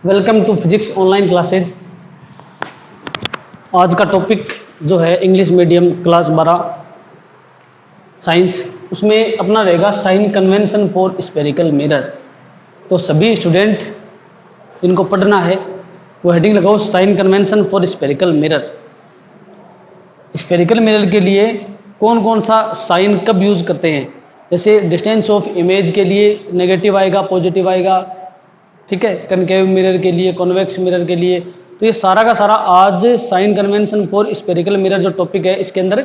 Welcome to physics online classes. आज का topic जो है इंग्लिश मीडियम क्लास 12 साइंस, उसमें अपना रहेगा sign convention for spherical mirror. तो सभी स्टूडेंट जिनको पढ़ना है वो हेडिंग लगाओ sign convention for spherical mirror. Spherical mirror के लिए कौन कौन सा साइन कब यूज करते हैं, जैसे डिस्टेंस ऑफ इमेज के लिए नेगेटिव आएगा, पॉजिटिव आएगा, ठीक है, कनकेव मिरर के लिए, कॉन्वेक्स मिरर के लिए। तो ये सारा का सारा आज sign convention for spherical mirror जो टॉपिक है इसके अंदर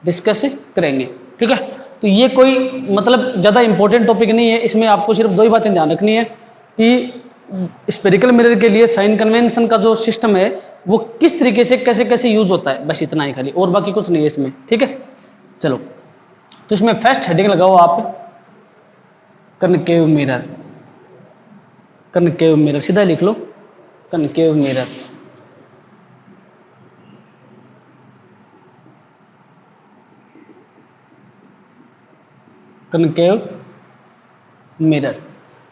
डिस्कस करेंगे, ठीक है। तो ये कोई मतलब ज़्यादा इंपॉर्टेंट टॉपिक नहीं है, इसमें आपको सिर्फ दो ही बातें ध्यान रखनी है कि स्फेरिकल मिरर के लिए साइन कन्वेंशन का जो सिस्टम है वो किस तरीके से कैसे कैसे यूज होता है, बस इतना ही खाली, और बाकी कुछ नहीं है इसमें, ठीक है। चलो, तो इसमें फर्स्ट हेडिंग लगाओ आप कनकेव मिरर। कनकेव मिरर सीधा लिख लो, कनकेव मिरर। Concave mirror.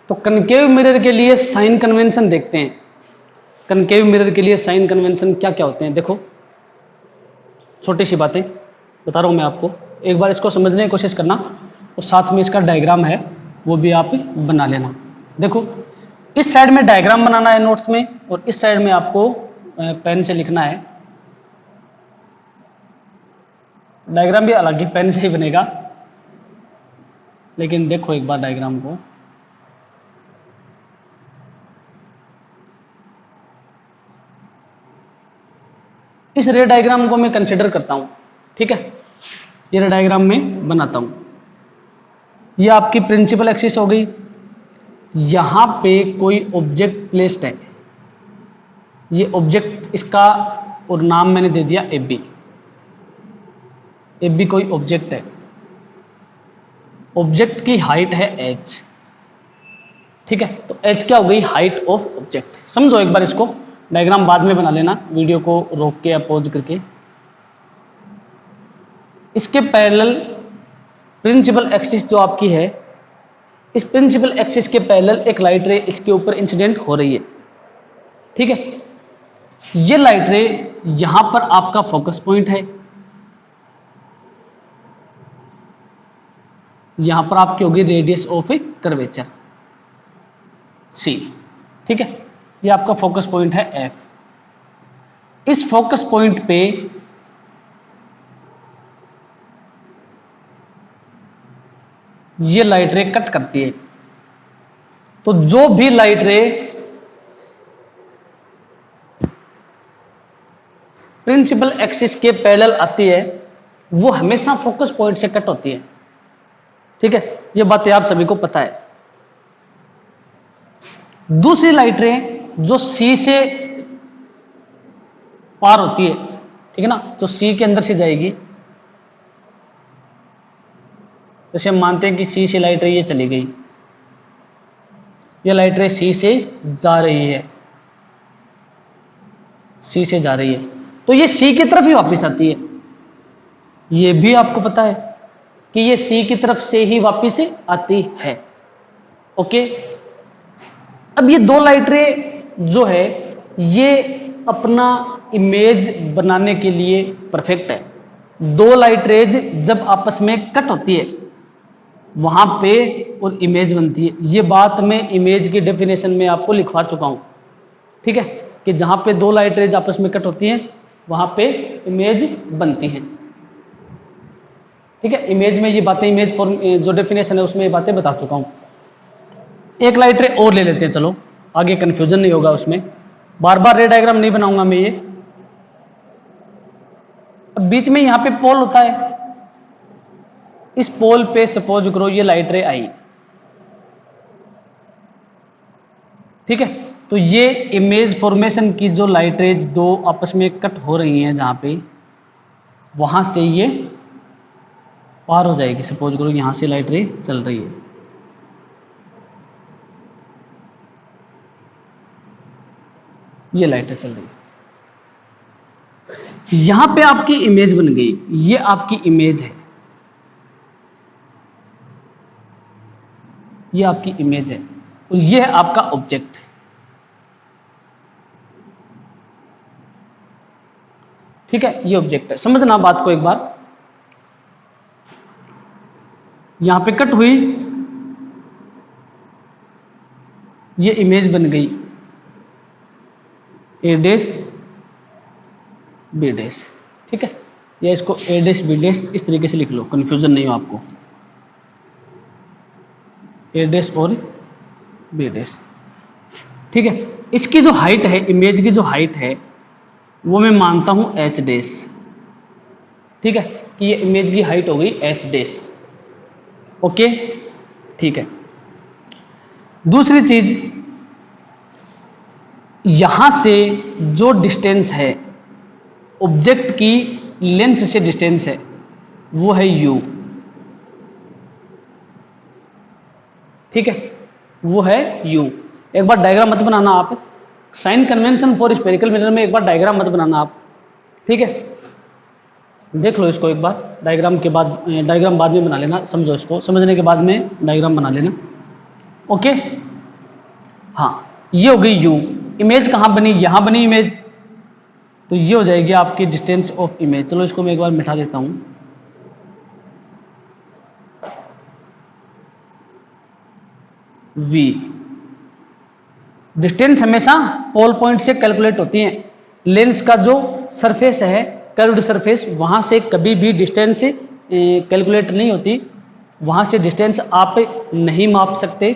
तो कनकेव मिरर के लिए साइन कन्वेंशन देखते हैं। कनकेव मिरर के लिए साइन कन्वेंशन क्या क्या होते हैं, देखो छोटी सी बातें बता रहा हूं मैं आपको, एक बार इसको समझने की कोशिश करना और साथ में इसका डायग्राम है वो भी आप बना लेना। देखो, इस साइड में डायग्राम बनाना है नोट्स में और इस साइड में आपको पेन से लिखना है। डायग्राम भी अलग ही पेन से ही बनेगा, लेकिन देखो एक बार डायग्राम को। इस रे डायग्राम को मैं कंसिडर करता हूं, ठीक है। ये रे डायग्राम में बनाता हूं। ये आपकी प्रिंसिपल एक्सिस हो गई, यहां पे कोई ऑब्जेक्ट प्लेस्ड है, ये ऑब्जेक्ट इसका और नाम मैंने दे दिया ए बी। ए बी कोई ऑब्जेक्ट है, ऑब्जेक्ट की हाइट है h, ठीक है। तो h क्या हो गई, हाइट ऑफ ऑब्जेक्ट। समझो एक बार इसको, डायग्राम बाद में बना लेना, वीडियो को रोक के या पॉज करके। इसके पैरेलल प्रिंसिपल एक्सिस जो आपकी है, इस प्रिंसिपल एक्सिस के पैरेलल एक लाइट रे इसके ऊपर इंसिडेंट हो रही है, ठीक है। ये लाइट रे यहां पर आपका फोकस पॉइंट है, यहां पर आपकी होगी radius of a curvature C, ठीक है। ये आपका फोकस पॉइंट है एफ। इस फोकस पॉइंट पे ये लाइट रे कट करती है। तो जो भी लाइट रे प्रिंसिपल एक्सिस के पैरेलल आती है वो हमेशा फोकस पॉइंट से कट होती है, ठीक है। ये बातें आप सभी को पता है। दूसरी लाइट रे जो सी से पार होती है, ठीक है ना, जो सी के अंदर से जाएगी, जैसे हम मानते हैं कि सी से लाइट रे ये चली गई, ये लाइट रे सी से जा रही है, सी से जा रही है, तो ये सी की तरफ ही वापस आती है। ये भी आपको पता है कि ये सी की तरफ से ही वापस आती है, ओके। अब ये दो लाइट रे जो है ये अपना इमेज बनाने के लिए परफेक्ट है। दो लाइट रेज जब आपस में कट होती है वहां पे और इमेज बनती है। ये बात मैं इमेज की डेफिनेशन में आपको लिखवा चुका हूं, ठीक है, कि जहां पे दो लाइट रेज आपस में कट होती हैं वहां पे इमेज बनती है, ठीक है। इमेज में ये बातें, इमेज फॉर्म जो डेफिनेशन है उसमें ये बातें बता चुका हूं। एक लाइट रे और ले लेते हैं, चलो आगे कंफ्यूजन नहीं होगा उसमें, बार बार रे डायग्राम नहीं बनाऊंगा मैं ये। अब बीच में यहां पे पोल होता है, इस पोल पे सपोज करो ये लाइट रे आई, ठीक है। तो ये इमेज फॉर्मेशन की जो लाइट रेज दो आपस में कट हो रही हैं जहां पे, वहां से ये पार हो जाएगी। सपोज करो यहां से लाइट रे चल रही है, ये लाइट रे चल रही है, यहां पे आपकी इमेज बन गई, ये आपकी इमेज है, ये आपकी इमेज है और ये है आपका ऑब्जेक्ट। ठीक है, ये ऑब्जेक्ट है। समझना बात को एक बार, यहां पे कट हुई, ये इमेज बन गई ए डैश बी डैश, ठीक है, या इसको ए डैश बी डैश इस तरीके से लिख लो, कंफ्यूजन नहीं हो आपको, ए डैश और बी डैश, ठीक है। इसकी जो हाइट है, इमेज की जो हाइट है वो मैं मानता हूं एच डैश, ठीक है, कि ये इमेज की हाइट हो गई एच डैश, ओके, ठीक है। दूसरी चीज, यहां से जो डिस्टेंस है, ऑब्जेक्ट की लेंस से डिस्टेंस है, वो है u, ठीक है, वो है u। एक बार डायग्राम मत बनाना आप, sign convention for spherical mirror में एक बार डायग्राम मत बनाना आप, ठीक है, देख लो इसको एक बार, डायग्राम के बाद, डायग्राम बाद में बना लेना, समझो इसको, समझने के बाद में डायग्राम बना लेना, ओके। हाँ, ये हो गई u, इमेज कहाँ बनी, यहां बनी इमेज, तो ये हो जाएगी आपकी डिस्टेंस ऑफ इमेज। चलो इसको मैं एक बार मिटा देता हूं, v, डिस्टेंस हमेशा पोल पॉइंट से कैलकुलेट होती है, लेंस का जो सरफेस है, कर्व्ड सरफेस, वहां से कभी भी डिस्टेंस कैलकुलेट नहीं होती, वहां से डिस्टेंस आप नहीं माप सकते,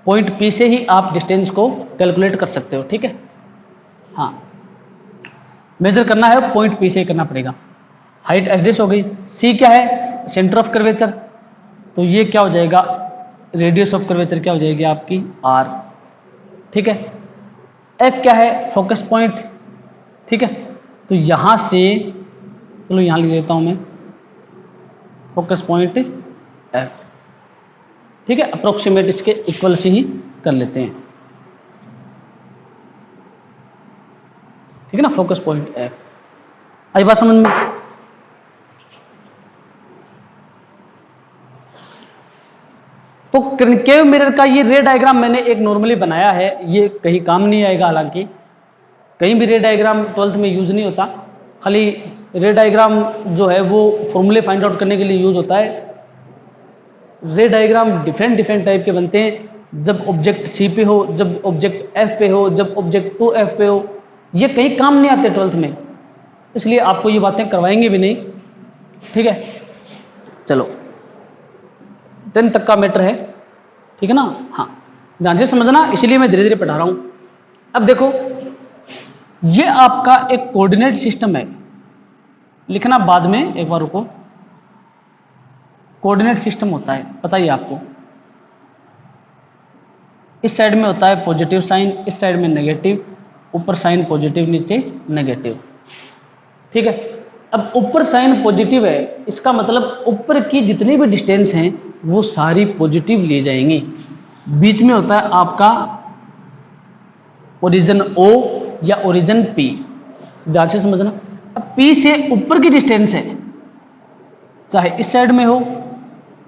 पॉइंट P से ही आप डिस्टेंस को कैलकुलेट कर सकते हो, ठीक है। हाँ, मेजर करना है पॉइंट P से ही करना पड़ेगा। हाइट एच डैश हो गई, C क्या है, सेंटर ऑफ कर्वेचर, तो ये क्या हो जाएगा, रेडियस ऑफ कर्वेचर क्या हो जाएगी आपकी R, ठीक है। F क्या है, फोकस पॉइंट, ठीक है, तो यहां से, चलो यहां लिख देता हूं मैं, फोकस पॉइंट F, ठीक है, अप्रोक्सीमेट इसके इक्वल से ही कर लेते हैं, ठीक है ना, फोकस पॉइंट F। आई बात समझ में? तो कनकेव मिरर का ये रे डायग्राम मैंने एक नॉर्मली बनाया है, ये कहीं काम नहीं आएगा, हालांकि कहीं भी रे डायग्राम 12th में यूज नहीं होता, खाली रे डायग्राम जो है वो फॉर्मूले फाइंड आउट करने के लिए यूज होता है। रे डायग्राम डिफरेंट डिफरेंट टाइप के बनते हैं, जब ऑब्जेक्ट C पे हो, जब ऑब्जेक्ट F पे हो, जब ऑब्जेक्ट 2F पे हो, ये कहीं काम नहीं आते 12th में, इसलिए आपको ये बातें करवाएंगे भी नहीं, ठीक है। चलो 10 तक का मैटर है, ठीक है ना, हाँ, ध्यान से समझना, इसलिए मैं धीरे धीरे पढ़ा रहा हूं। अब देखो, ये आपका एक कोऑर्डिनेट सिस्टम है, लिखना बाद में, एक बार रुको, कोऑर्डिनेट सिस्टम होता है, पता ही आपको, इस साइड में होता है पॉजिटिव साइन, इस साइड में नेगेटिव, ऊपर साइन पॉजिटिव, नीचे नेगेटिव, ठीक है। अब ऊपर साइन पॉजिटिव है, इसका मतलब ऊपर की जितनी भी डिस्टेंस हैं वो सारी पॉजिटिव ली जाएंगी। बीच में होता है आपका ओरिजिन O या ओरिजिन P, ध्यान से समझना। अब P से ऊपर की डिस्टेंस है, चाहे इस साइड में हो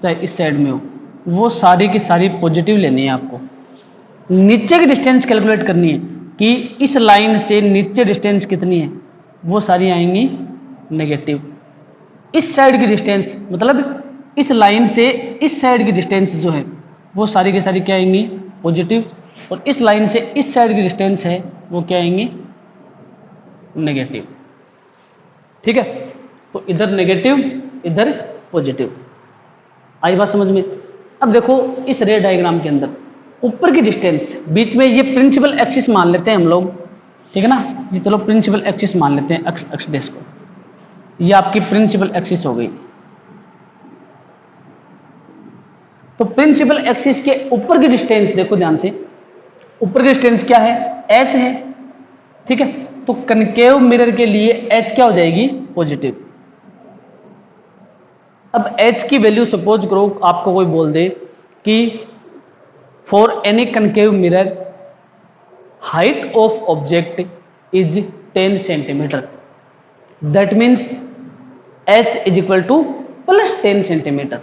चाहे इस साइड में हो, वो सारी की सारी पॉजिटिव लेनी है आपको। नीचे की डिस्टेंस कैलकुलेट करनी है कि इस लाइन से नीचे डिस्टेंस कितनी है, वो सारी आएंगी नेगेटिव। इस साइड की डिस्टेंस मतलब इस लाइन से इस साइड की डिस्टेंस जो है वो सारी की सारी क्या आएंगी, पॉजिटिव, और इस लाइन से इस साइड की डिस्टेंस है वो क्या आएंगी, नेगेटिव, ठीक है। तो इधर नेगेटिव इधर पॉजिटिव, आई बात समझ में। अब देखो इस रे डायग्राम के अंदर ऊपर की डिस्टेंस, बीच में ये प्रिंसिपल एक्सिस मान लेते हैं हम लोग, ठीक है ना, ये चलो प्रिंसिपल एक्सिस मान लेते हैं, एक्स डैश को, ये आपकी प्रिंसिपल एक्सिस हो गई। तो प्रिंसिपल एक्सिस के ऊपर की डिस्टेंस देखो ध्यान से, ऊपर की डिस्टेंस क्या है, h है, ठीक है। तो कनकेव मिरर के लिए h क्या हो जाएगी, पॉजिटिव। अब h की वैल्यू सपोज करो आपको कोई बोल दे कि for any concave mirror height of object is 10 centimetre, that means h is equal two plus 10 centimetre,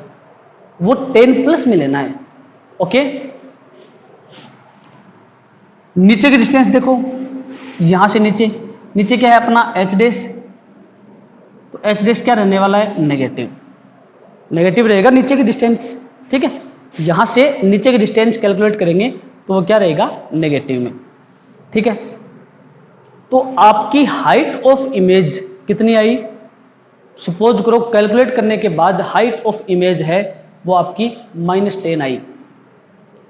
वो 10 प्लस में लेना है, ओके। नीचे की डिस्टेंस देखो, यहां से नीचे, नीचे क्या है अपना h डैश, तो एच डैश क्या रहने वाला है, नेगेटिव। नेगेटिव रहेगा नीचे की डिस्टेंस, ठीक है। यहां से नीचे की डिस्टेंस कैलकुलेट करेंगे तो वो क्या रहेगा, नेगेटिव में, ठीक है। तो आपकी हाइट ऑफ इमेज कितनी आई, सपोज करो कैलकुलेट करने के बाद हाइट ऑफ इमेज है वो आपकी -10 आई,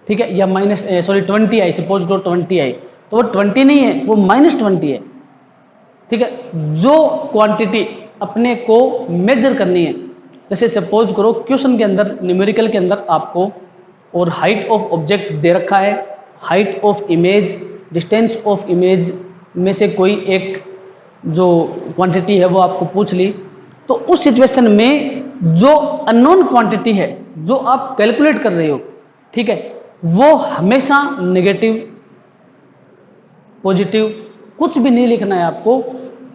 ठीक है, या -20 आई, सपोज करो 20 आई, तो वो 20 नहीं है, वो -20 है, ठीक है। जो क्वांटिटी अपने को मेजर करनी है, जैसे सपोज करो क्वेश्चन के अंदर, न्यूमेरिकल के अंदर आपको और हाइट ऑफ ऑब्जेक्ट दे रखा है, height of image, distance of image में से कोई एक जो क्वांटिटी है वो आपको पूछ ली, तो उस सिचुएशन में जो अननोन क्वांटिटी है जो आप कैलकुलेट कर रहे हो, ठीक है, वो हमेशा नेगेटिव, पॉजिटिव कुछ भी नहीं लिखना है आपको,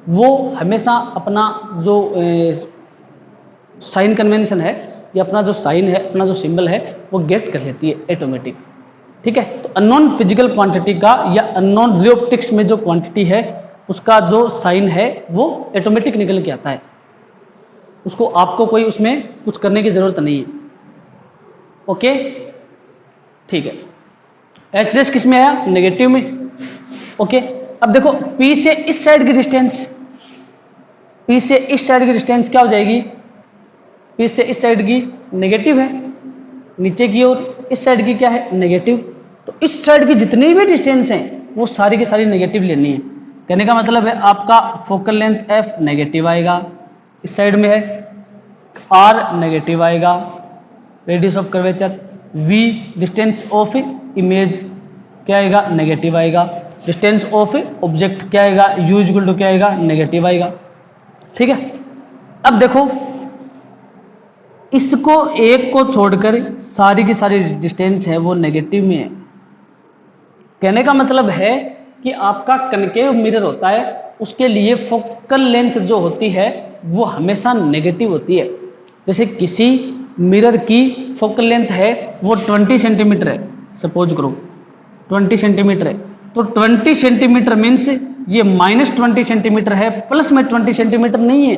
वो हमेशा अपना जो साइन कन्वेंशन है या अपना जो साइन है, अपना जो सिंबल है वो गेट कर लेती है ऑटोमेटिक, ठीक है। तो अननोन फिजिकल क्वांटिटी का या अननोन रे ऑप्टिक्स में जो क्वांटिटी है उसका जो साइन है वो ऑटोमेटिक निकल के आता है, उसको आपको कोई उसमें कुछ करने की जरूरत नहीं है, ओके, ठीक है। एच डैश किस में आया, नेगेटिव में, ओके। अब देखो P से इस साइड की डिस्टेंस, P से इस साइड की डिस्टेंस क्या हो जाएगी, P से इस साइड की नेगेटिव है, नीचे की ओर इस साइड की क्या है, नेगेटिव। तो इस साइड की जितनी भी डिस्टेंस हैं वो सारी की सारी नेगेटिव लेनी है। कहने का मतलब है आपका फोकल लेंथ F नेगेटिव आएगा, इस साइड में है R नेगेटिव आएगा, radius of curvature V, distance of image क्या आएगा, नेगेटिव आएगा, डिस्टेंस ऑफ ऑब्जेक्ट क्या आएगा, U इक्वल टू क्या आएगा, नेगेटिव आएगा, ठीक है। अब देखो इसको एक को छोड़कर सारी की सारी डिस्टेंस है वो नेगेटिव में है। कहने का मतलब है कि आपका कनकेव मिरर होता है, उसके लिए फोकल लेंथ जो होती है वो हमेशा नेगेटिव होती है। जैसे किसी मिरर की फोकल लेंथ है वो 20 सेंटीमीटर है, सपोज करो 20 सेंटीमीटर है, तो 20 सेंटीमीटर मीन्स ये -20 सेंटीमीटर है, प्लस में 20 सेंटीमीटर नहीं है।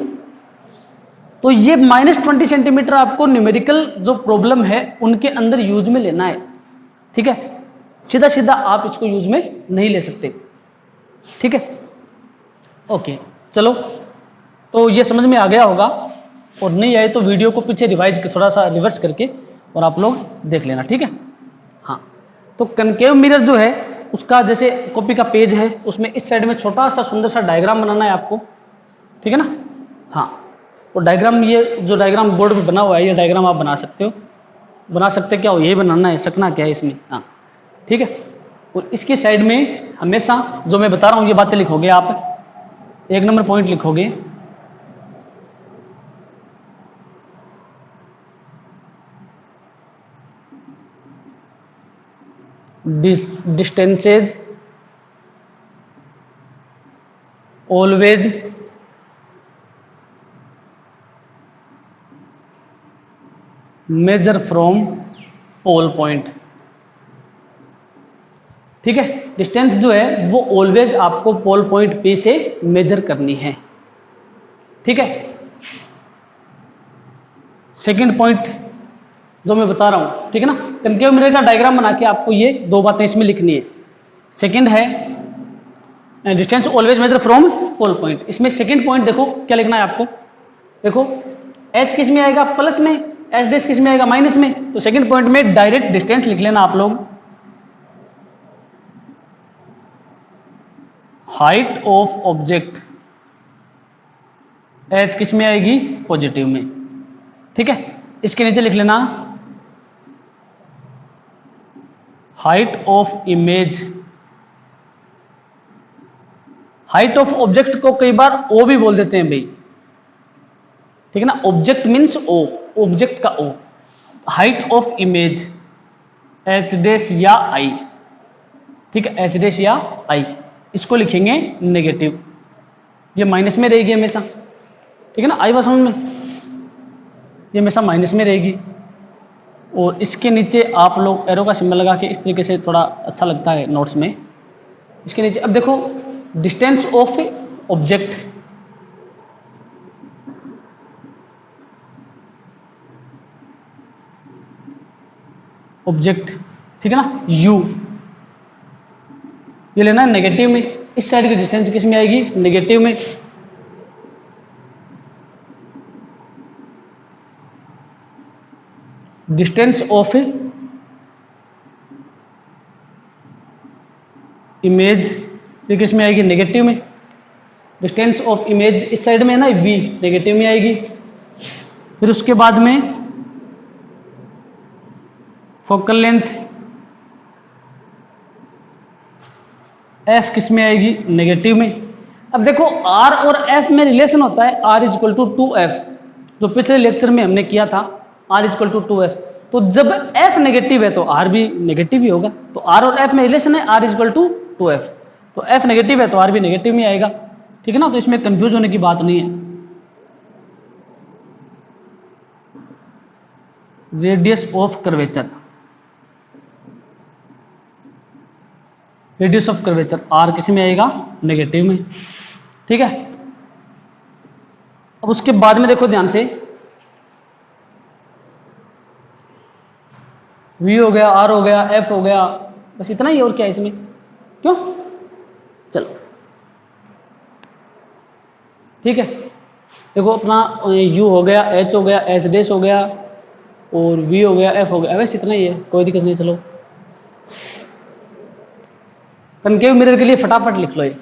तो ये -20 सेंटीमीटर आपको न्यूमेरिकल जो प्रॉब्लम है उनके अंदर यूज में लेना है, ठीक है। सीधा सीधा आप इसको यूज में नहीं ले सकते, ठीक है, ओके। चलो तो ये समझ में आ गया होगा, और नहीं आए तो वीडियो को पीछे रिवाइज थोड़ा सा रिवर्स करके और आप लोग देख लेना, ठीक है। हाँ, तो कनकेव मिरर जो है उसका जैसे कॉपी का पेज है, उसमें इस साइड में छोटा सा सुंदर सा डायग्राम बनाना है आपको, ठीक है ना। हाँ, और डायग्राम, ये जो डायग्राम बोर्ड पे बना हुआ है ये डायग्राम आप बना सकते हो, बना सकते क्या हो, यही बनाना है, सकना क्या है इसमें, हाँ ठीक है। और इसके साइड में हमेशा जो मैं बता रहा हूँ ये बातें लिखोगे आप, 1 नंबर पॉइंट लिखोगे, distances always measure from pole point, ठीक है। डिस्टेंस जो है वो ऑलवेज आपको पोल पॉइंट पे से मेजर करनी है, ठीक है। सेकंड पॉइंट जो मैं बता रहा हूं, ठीक है ना, कनकेव मिरर का डायग्राम बना के आपको ये 2 बातें इसमें लिखनी है। सेकंड है distance always measure from pole point, इसमें सेकंड पॉइंट देखो क्या लिखना है आपको, देखो H किस में आएगा, प्लस में, एच डैश किस में आएगा, माइनस में। तो सेकंड पॉइंट में डायरेक्ट डिस्टेंस लिख लेना आप लोग, हाइट ऑफ ऑब्जेक्ट एच किस में आएगी, पॉजिटिव में, ठीक है। इसके नीचे लिख लेना height of image, height of object को कई बार ओ भी बोल देते हैं भाई, ठीक है ना, ऑब्जेक्ट मीन्स ओ, ऑब्जेक्ट का O, height of image H dash या आई, ठीक है, एच डैश या आई, इसको लिखेंगे नेगेटिव, ये माइनस में रहेगी हमेशा, ठीक है ना, आई बात समझ में, ये हमेशा माइनस में रहेगी। और इसके नीचे आप लोग एरो का सिंबल लगा के इस तरीके से, थोड़ा अच्छा लगता है नोट्स में, इसके नीचे अब देखो डिस्टेंस ऑफ ऑब्जेक्ट ऑब्जेक्ट, ठीक है ना, यू, ये लेना है नेगेटिव में। इस साइड की डिस्टेंस किस में आएगी, नेगेटिव में। डिस्टेंस ऑफ इमेज ये किस में आएगी, नेगेटिव में। डिस्टेंस ऑफ इमेज इस साइड में है ना, वी, नेगेटिव में आएगी। फिर उसके बाद में फोकल लेंथ एफ किस में आएगी, नेगेटिव में। अब देखो आर और एफ में रिलेशन होता है are is equal to 2f, जो पिछले लेक्चर में हमने किया था, are is equal to 2f। तो जब एफ नेगेटिव है तो आर भी नेगेटिव ही होगा। तो आर और एफ में रिलेशन है are is equal to 2f, तो एफ नेगेटिव है तो आर भी नेगेटिव में आएगा, ठीक है ना। तो इसमें कंफ्यूज होने की बात नहीं है। Radius of curvature, radius of curvature R किस में आएगा, नेगेटिव में, ठीक है। अब उसके बाद में देखो ध्यान से, वी हो गया, आर हो गया, एफ हो गया, बस इतना ही, और क्या है इसमें, क्यों, चलो ठीक है। देखो अपना यू हो गया, एच हो गया, एच डैश हो गया, और वी हो गया, एफ हो गया, बस इतना ही है, कोई दिक्कत नहीं। चलो कनकेव मिरर के लिए फटाफट लिख लो ये।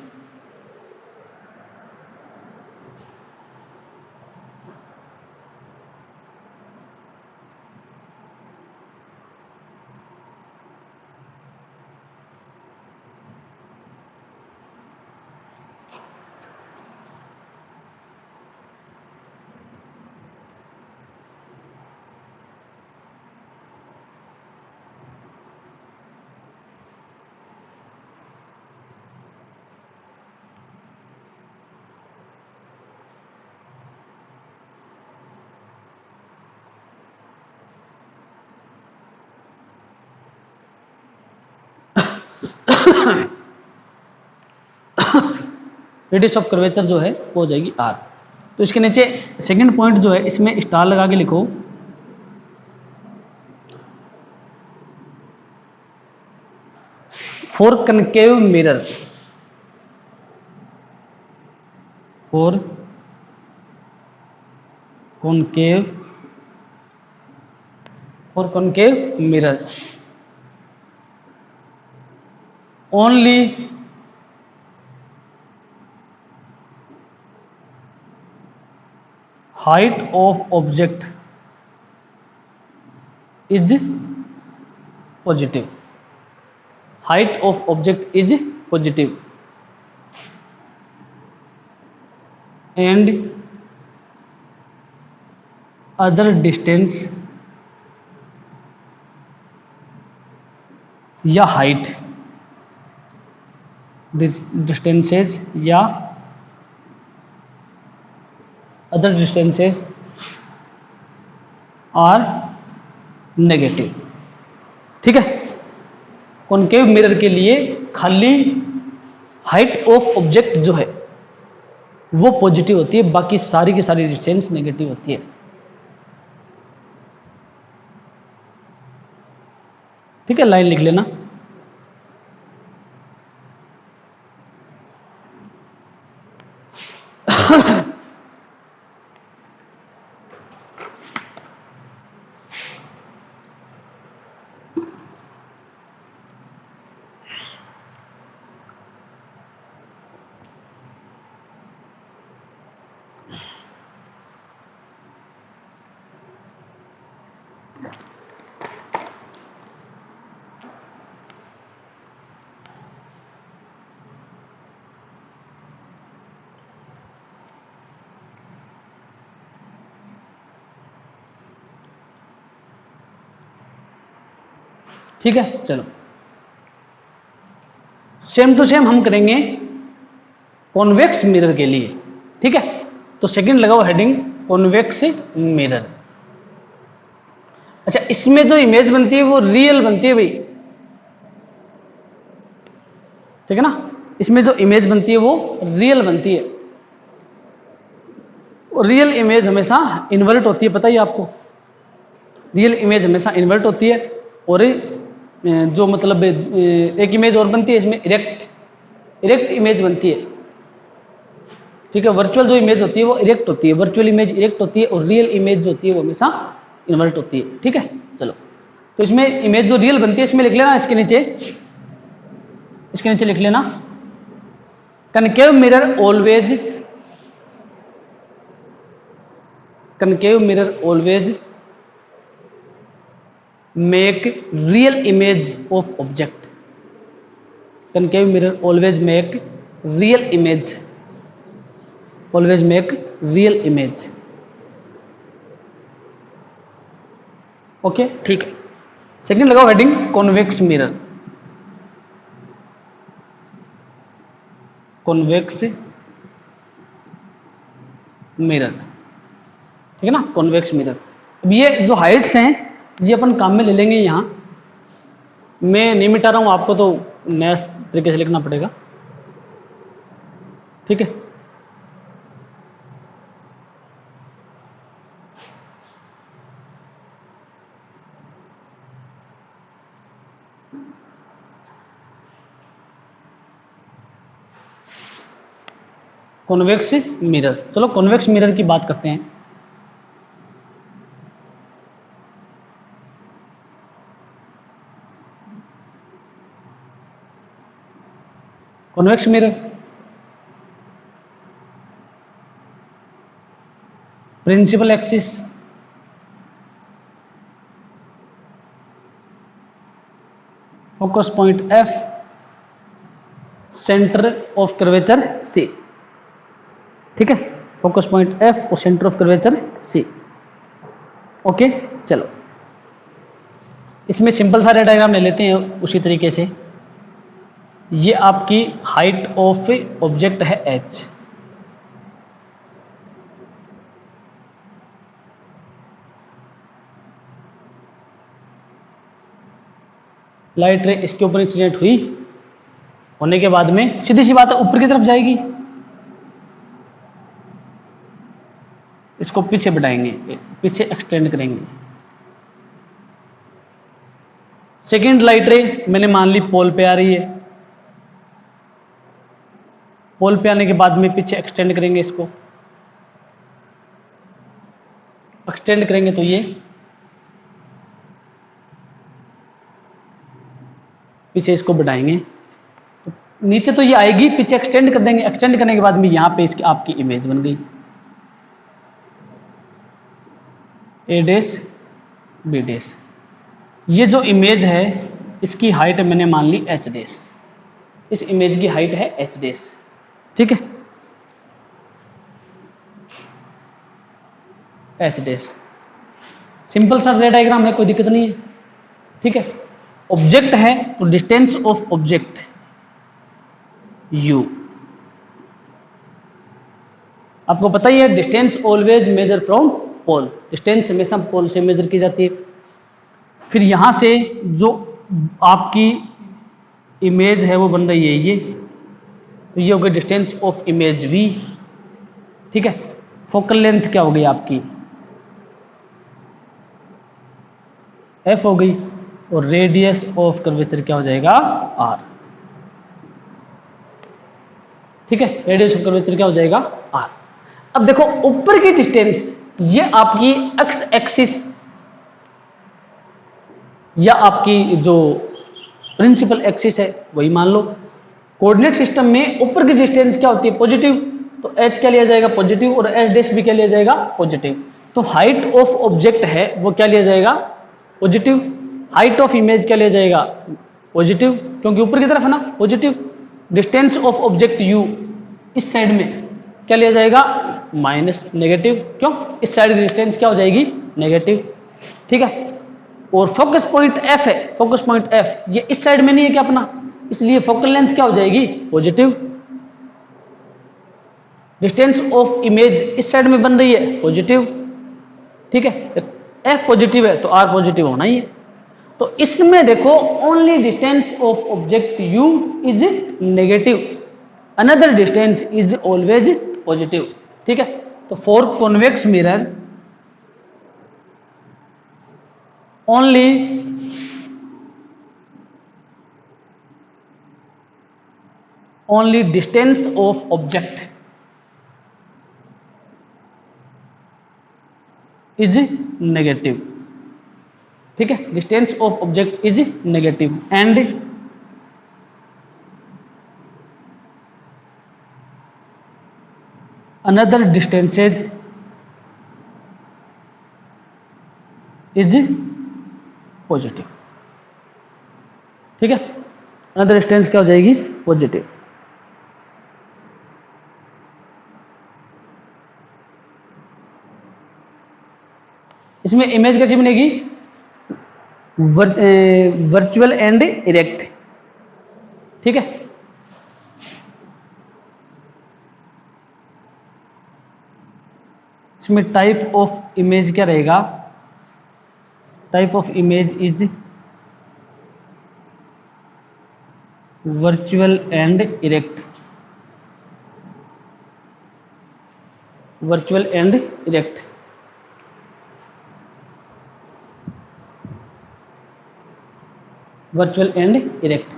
रेडियस ऑफ कर्वेचर जो है वो हो जाएगी आर। तो इसके नीचे सेकंड पॉइंट जो है इसमें स्टार लगा के लिखो, for concave mirror, for concave, for concave mirror only height of object is positive, height of object is positive and other distance या height, distances या अदर डिस्टेंसेस आर नेगेटिव, ठीक है। कॉनकेव मिरर के लिए खाली हाइट ऑफ ऑब्जेक्ट जो है वो पॉजिटिव होती है, बाकी सारी की सारी डिस्टेंस नेगेटिव होती है, ठीक है। लाइन लिख लेना। ठीक है, चलो सेम टू सेम हम करेंगे कॉन्वेक्स मिरर के लिए, ठीक है। तो सेकंड लगाओ हेडिंग कॉन्वेक्स मिरर। अच्छा, इसमें जो इमेज बनती है वो रियल बनती है भाई, ठीक है ना। इसमें जो इमेज बनती है वो रियल बनती है। रियल इमेज हमेशा इन्वर्ट होती है, पता ही आपको, रियल इमेज हमेशा इन्वर्ट होती है। और जो मतलब एक इमेज और बनती है इसमें इरेक्ट इमेज बनती है। ठीक है, वर्चुअल जो इमेज होती है वो इरेक्ट होती है, वर्चुअल इमेज इरेक्ट होती है, और रियल इमेज जो होती है वो हमेशा इन्वर्ट होती है। ठीक है, चलो तो इसमें इमेज जो रियल बनती है इसमें लिख लेना, इसके नीचे लिख लेना, concave mirror always make real image of object. Concave mirror always make real image, always make real image. Okay, ठीक है। सेकंड लगाओ heading convex mirror. Convex mirror, ठीक है ना, कॉन्वेक्स मिरर। अब ये जो हाइट्स हैं ये अपन काम में ले लेंगे। यहां मैं नहीं मिटा रहा हूं, आपको तो नया तरीके से लिखना पड़ेगा। ठीक है, कॉन्वेक्स मिरर। चलो कॉन्वेक्स मिरर की बात करते हैं। Convex mirror principal axis, focus point F, centre of curvature C. ठीक है, फोकस पॉइंट एफ और centre of curvature C. Okay, चलो इसमें सिंपल सा डायग्राम ले लेते हैं उसी तरीके से। ये आपकी हाइट ऑफ ऑब्जेक्ट है h, लाइट रे इसके ऊपर इंसिडेंट हुई, होने के बाद में सीधी सी बात है ऊपर की तरफ जाएगी, इसको पीछे बढ़ाएंगे, पीछे एक्सटेंड करेंगे। सेकेंड लाइट रे मैंने मान ली पोल पे आ रही है, पोल पे आने के बाद में पीछे एक्सटेंड करेंगे, इसको एक्सटेंड करेंगे तो ये पीछे इसको बढ़ाएंगे, तो नीचे तो ये आएगी, पीछे एक्सटेंड कर देंगे, एक्सटेंड करने के बाद में यहां पे इसकी आपकी इमेज बन गई ए डैश बी डैश। ये जो इमेज है इसकी हाइट मैंने मान ली एच डैश, इस इमेज की हाइट है एच डैश। ठीक है, एच डैश सिंपल सा रे डायग्राम है, कोई दिक्कत नहीं है। ठीक है, ऑब्जेक्ट है तो डिस्टेंस ऑफ ऑब्जेक्ट u, आपको पता ही है distance always measure from pole, distance हमेशा पोल से मेजर की जाती है। फिर यहां से जो आपकी इमेज है वो बन रही है ये, तो ये हो गई डिस्टेंस ऑफ इमेज v। ठीक है, फोकल लेंथ क्या हो गई आपकी f हो गई, और रेडियस ऑफ कर्वेचर क्या हो जाएगा r। ठीक है, रेडियस ऑफ कर्वेचर क्या हो जाएगा r। अब देखो ऊपर की डिस्टेंस, ये आपकी एक्स एक्सिस या आपकी जो प्रिंसिपल एक्सिस है वही मान लो। कोऑर्डिनेट सिस्टम में ऊपर की डिस्टेंस क्या होती है पॉजिटिव, तो h क्या लिया जाएगा पॉजिटिव, और h डैश भी क्या लिया जाएगा पॉजिटिव। तो हाइट ऑफ ऑब्जेक्ट है वो क्या लिया जाएगा पॉजिटिव, हाइट ऑफ इमेज क्या लिया जाएगा पॉजिटिव, क्योंकि ऊपर की तरफ है ना positive. Distance of object u इस साइड में क्या लिया जाएगा माइनस नेगेटिव, क्यों इस साइड की डिस्टेंस क्या हो जाएगी नेगेटिव। ठीक है, और फोकस पॉइंट f है, फोकस पॉइंट f ये इस साइड में नहीं है क्या अपना, इसलिए फोकल लेंथ क्या हो जाएगी पॉजिटिव। डिस्टेंस ऑफ इमेज इस साइड में बन रही है पॉजिटिव। ठीक है, f पॉजिटिव है तो r पॉजिटिव होना ही है। तो इसमें देखो only distance of object u is negative, another distance is always positive. ठीक है, तो for convex mirror only only distance of object is negative. ठीक है, distance of object is negative and another distances is positive. ठीक है, another distance क्या हो जाएगी? पॉजिटिव। इसमें इमेज कैसी बनेगी? Virtual and erect. ठीक है, इसमें टाइप ऑफ इमेज क्या रहेगा? Type of image is virtual and erect. Virtual and erect. Virtual and erect.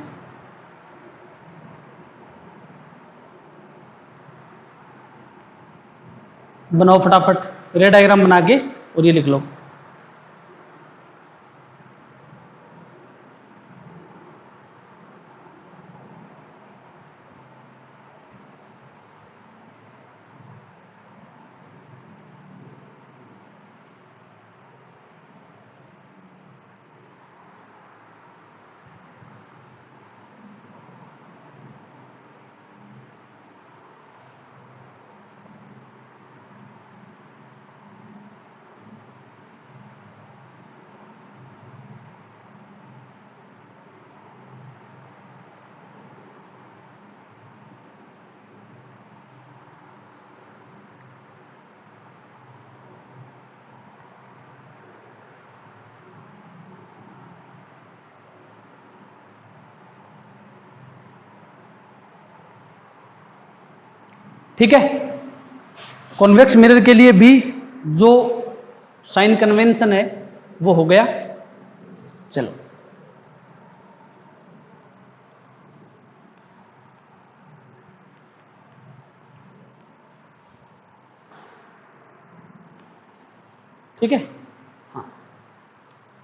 बनाओ फटाफट रे डायग्राम बना के और ये लिख लो। ठीक है, कॉन्वेक्स मिरर के लिए भी जो साइन कन्वेंशन है वो हो गया। चलो, ठीक है। हाँ,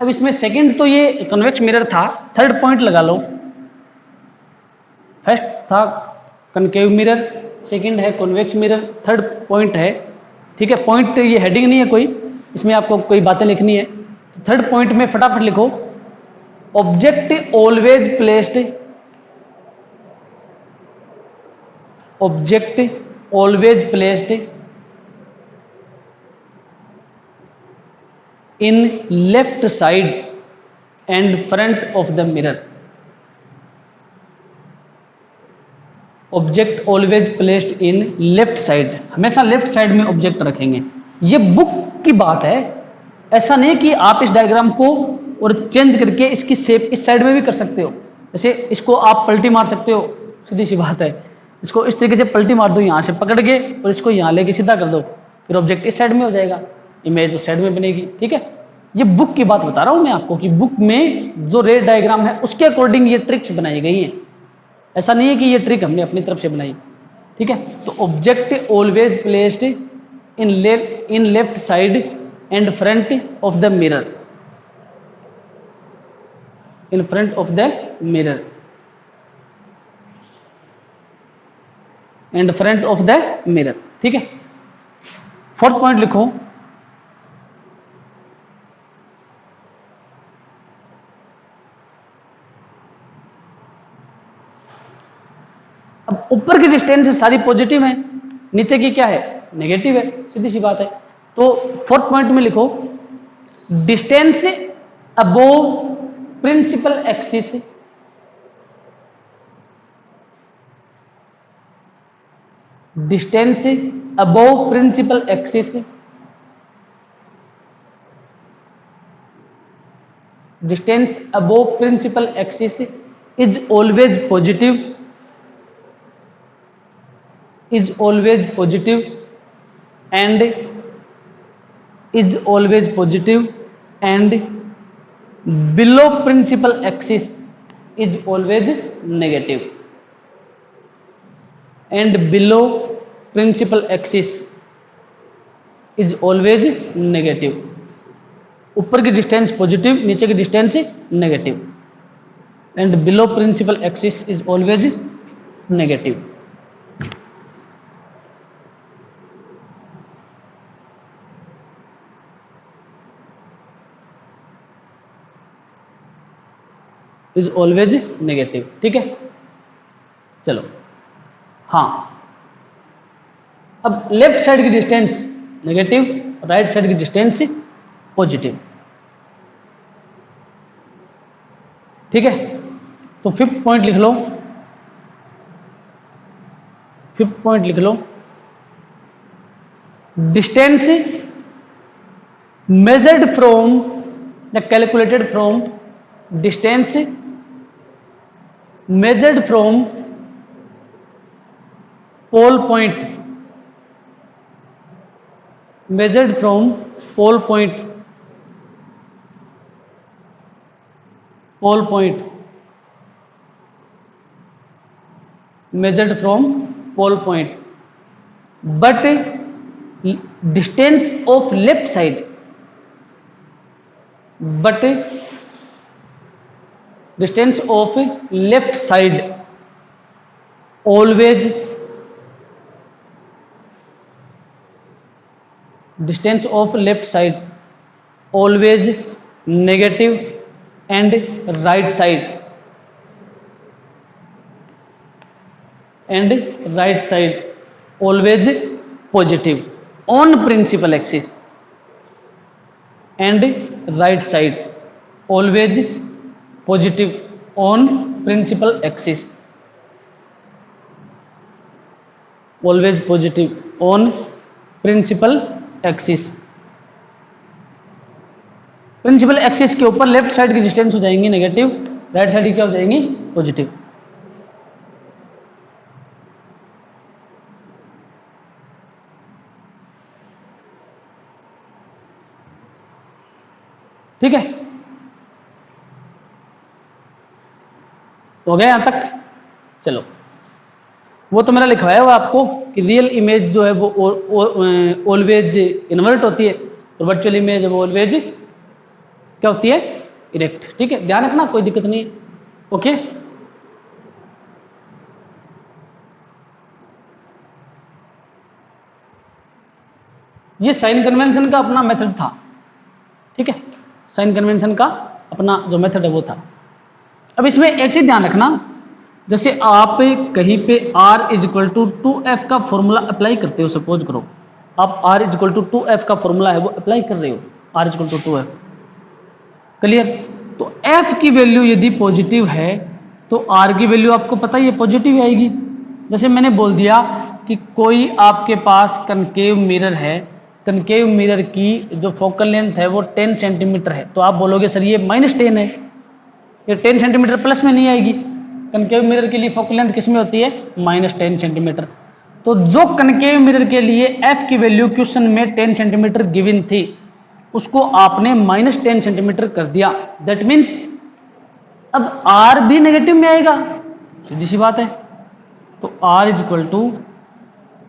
अब इसमें सेकंड तो ये कन्वेक्स मिरर था, थर्ड पॉइंट लगा लो। फर्स्ट था कनकेव मिरर, सेकंड है कॉन्वेक्स मिरर, थर्ड पॉइंट है। ठीक है, पॉइंट ये हेडिंग नहीं है कोई, इसमें आपको कोई बातें लिखनी है। तो थर्ड पॉइंट में फटाफट लिखो, object always placed, object always placed in left side and front of the mirror. Object always placed in left side, हमेशा लेफ्ट साइड में ऑब्जेक्ट रखेंगे। ये बुक की बात है, ऐसा नहीं कि आप इस डायग्राम को और चेंज करके इसकी शेप इस साइड में भी कर सकते हो। जैसे इसको आप पलटी मार सकते हो, सीधी सी बात है। इसको इस तरीके से पलटी मार दो, यहाँ से पकड़ के और इसको यहाँ लेके सीधा कर दो, फिर ऑब्जेक्ट इस साइड में हो जाएगा, इमेज उस साइड में बनेगी। ठीक है, ये बुक की बात बता रहा हूँ मैं आपको कि बुक में जो रे डायग्राम है उसके अकॉर्डिंग ये ट्रिक्स बनाई गई हैं। ऐसा नहीं है कि ये ट्रिक हमने अपनी तरफ से बनाई। ठीक है, तो object always placed in left side and front of the mirror, in front of the mirror, and front of the mirror. ठीक है, फोर्थ पॉइंट लिखो, अब ऊपर की डिस्टेंस सारी पॉजिटिव है, नीचे की क्या है? नेगेटिव है, सीधी सी बात है। तो फोर्थ पॉइंट में लिखो, distance above principal axis, distance above principal axis, distance above principal axis is always positive, is always positive and is always positive and below principal axis is always negative। And below principal axis is always negative. ऊपर की distance positive, नीचे की distance negative, and below principal axis is always negative. Is always negative. ठीक है, चलो हाँ, अब left side की डिस्टेंस नेगेटिव, राइट साइड की डिस्टेंस पॉजिटिव। ठीक है, तो फिफ्थ पॉइंट लिख लो, फिफ्थ पॉइंट लिख लो, डिस्टेंस मेजर्ड फ्रॉम या calculated from, distance measured from pole point, measured from pole point, pole point, measured from pole point, but distance of left side, but distance of left side always, distance of left side always negative, and right side, and right side always positive on principal axis, and right side always positive on principal axis, always positive on principal axis। Principal axis के ऊपर left side की distance हो जाएंगी negative, right side की क्या हो जाएंगी positive. ठीक है, तो हो गया यहां तक। चलो, वो तो मेरा लिखवाया हुआ आपको कि रियल इमेज जो है वो ऑलवेज इन्वर्ट होती है, और वर्चुअल इमेज वो ऑलवेज क्या होती है इरेक्ट। ठीक है, ध्यान रखना, कोई दिक्कत नहीं है। ओके, ये साइन कन्वेंशन का अपना मेथड था। ठीक है, साइन कन्वेंशन का अपना जो मेथड है वो था। अब इसमें एक चीज ध्यान रखना, जैसे आप कहीं पे r is equal to 2f का फॉर्मूला अप्लाई करते हो, सपोज करो आप r is equal to 2f का फॉर्मूला है वो अप्लाई कर रहे हो, r is equal to 2f, clear. तो f की वैल्यू यदि पॉजिटिव है तो r की वैल्यू आपको पता ही है पॉजिटिव आएगी। जैसे मैंने बोल दिया कि कोई आपके पास कनकेव मिरर है, कनकेव मिरर की जो फोकल लेंथ है वो 10 सेंटीमीटर है, तो आप बोलोगे सर ये -10 है, ये 10 सेंटीमीटर प्लस में नहीं आएगी। कनकेव मिरर के लिए फोकल लेंथ किस में होती है -10 सेंटीमीटर। तो जो कनकेव मिरर के लिए f की वैल्यू क्वेश्चन में 10 सेंटीमीटर गिवन थी उसको आपने -10 सेंटीमीटर कर दिया, दैट मीन्स अब r भी नेगेटिव में आएगा, सीधी सी बात है। तो r is equal to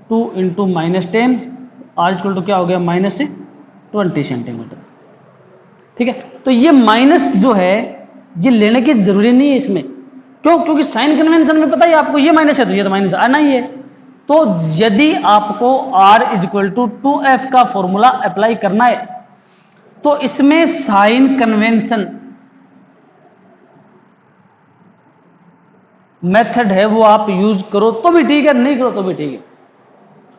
2 into -10, r is equal to क्या हो गया -20 सेंटीमीटर। ठीक है, तो ये माइनस जो है ये लेने की जरूरी नहीं है इसमें, क्यों? क्योंकि साइन कन्वेंशन में पता ही आपको ये माइनस है तो ये तो माइनस आना ही है। तो यदि आपको r is equal to 2f का फॉर्मूला अप्लाई करना है तो इसमें साइन कन्वेंशन मेथड है वो आप यूज करो तो भी ठीक है, नहीं करो तो भी ठीक है।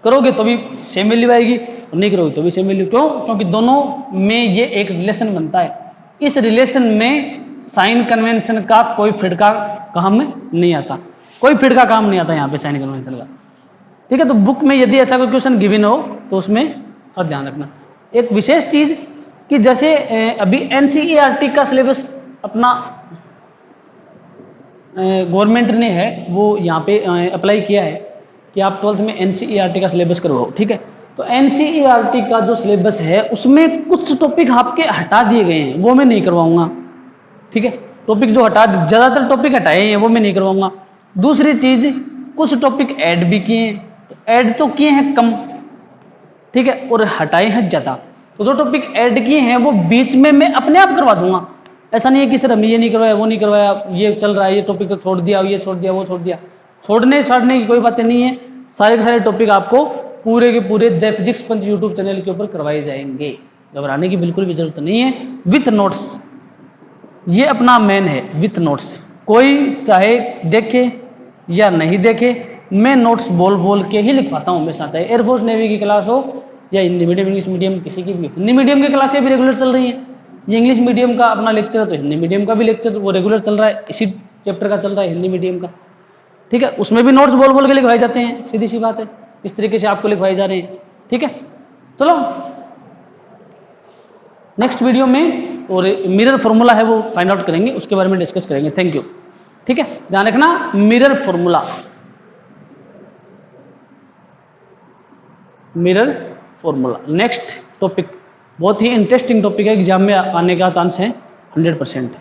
करोगे तो भी सेम वैल्यू आएगी और नहीं करोगे तो भी सेम वैल्यू। क्यों? क्योंकि दोनों में ये एक रिलेशन बनता है। इस रिलेशन में साइन कन्वेंशन का कोई फिड़का काम नहीं आता, कोई फिड़का काम नहीं आता यहाँ पे साइन कन्वेंशन का। ठीक है, तो बुक में यदि ऐसा कोई क्वेश्चन गिवन हो तो उसमें और ध्यान रखना। एक विशेष चीज कि जैसे अभी एनसीईआरटी का सिलेबस अपना गवर्नमेंट ने है वो यहाँ पे अप्लाई किया है कि आप 12th में एनसीईआरटी का सिलेबस करवाओ। ठीक है, तो एनसीईआरटी का जो सिलेबस है उसमें कुछ टॉपिक आपके हटा दिए गए हैं, वो मैं नहीं करवाऊंगा। ठीक है, टॉपिक जो हटा, ज्यादातर टॉपिक हटाए हैं वो मैं नहीं करवाऊंगा। दूसरी चीज कुछ टॉपिक ऐड भी किए हैं, तो ऐड तो किए हैं कम, ठीक है, और हटाए हैं ज़्यादा। तो जो टॉपिक ऐड किए हैं वो बीच में मैं अपने आप करवा दूंगा। ऐसा नहीं है कि सर हमें ये नहीं करवाया, वो नहीं करवाया, ये चल रहा है, ये टॉपिक तो छोड़ दिया, ये छोड़ दिया, वो छोड़ दिया। छोड़ने छाड़ने की कोई बातें नहीं है, सारे के सारे टॉपिक आपको पूरे के पूरे the physics punch YouTube channel के ऊपर करवाए जाएंगे। घबराने की बिल्कुल भी जरूरत नहीं है। विथ नोट्स, ये अपना मेन है, विथ नोट्स। कोई चाहे देखे या नहीं देखे, मैं नोट्स बोल बोल के ही लिखवाता हूँ हमेशा, चाहे एयरफोर्स नेवी की क्लास हो या हिंदी मीडियम इंग्लिश मीडियम किसी की भी। हिंदी मीडियम की क्लासें भी रेगुलर चल रही हैं, ये इंग्लिश मीडियम का अपना लेक्चर है तो हिंदी मीडियम का भी लेक्चर वो रेगुलर चल रहा है, इसी चैप्टर का चल रहा है हिंदी मीडियम का, ठीक है। उसमें भी नोट्स बोल बोल के लिखवाए जाते हैं, सीधी सी बात है, इस तरीके से आपको लिखवाए जा रहे हैं, ठीक है। चलो नेक्स्ट वीडियो में और मिरर फॉर्मूला है वो फाइंड आउट करेंगे, उसके बारे में डिस्कस करेंगे। थैंक यू, ठीक है। ध्यान रखना, mirror formula, mirror formula next topic, बहुत ही इंटरेस्टिंग टॉपिक है, एग्जाम में आने का चांस है 100%।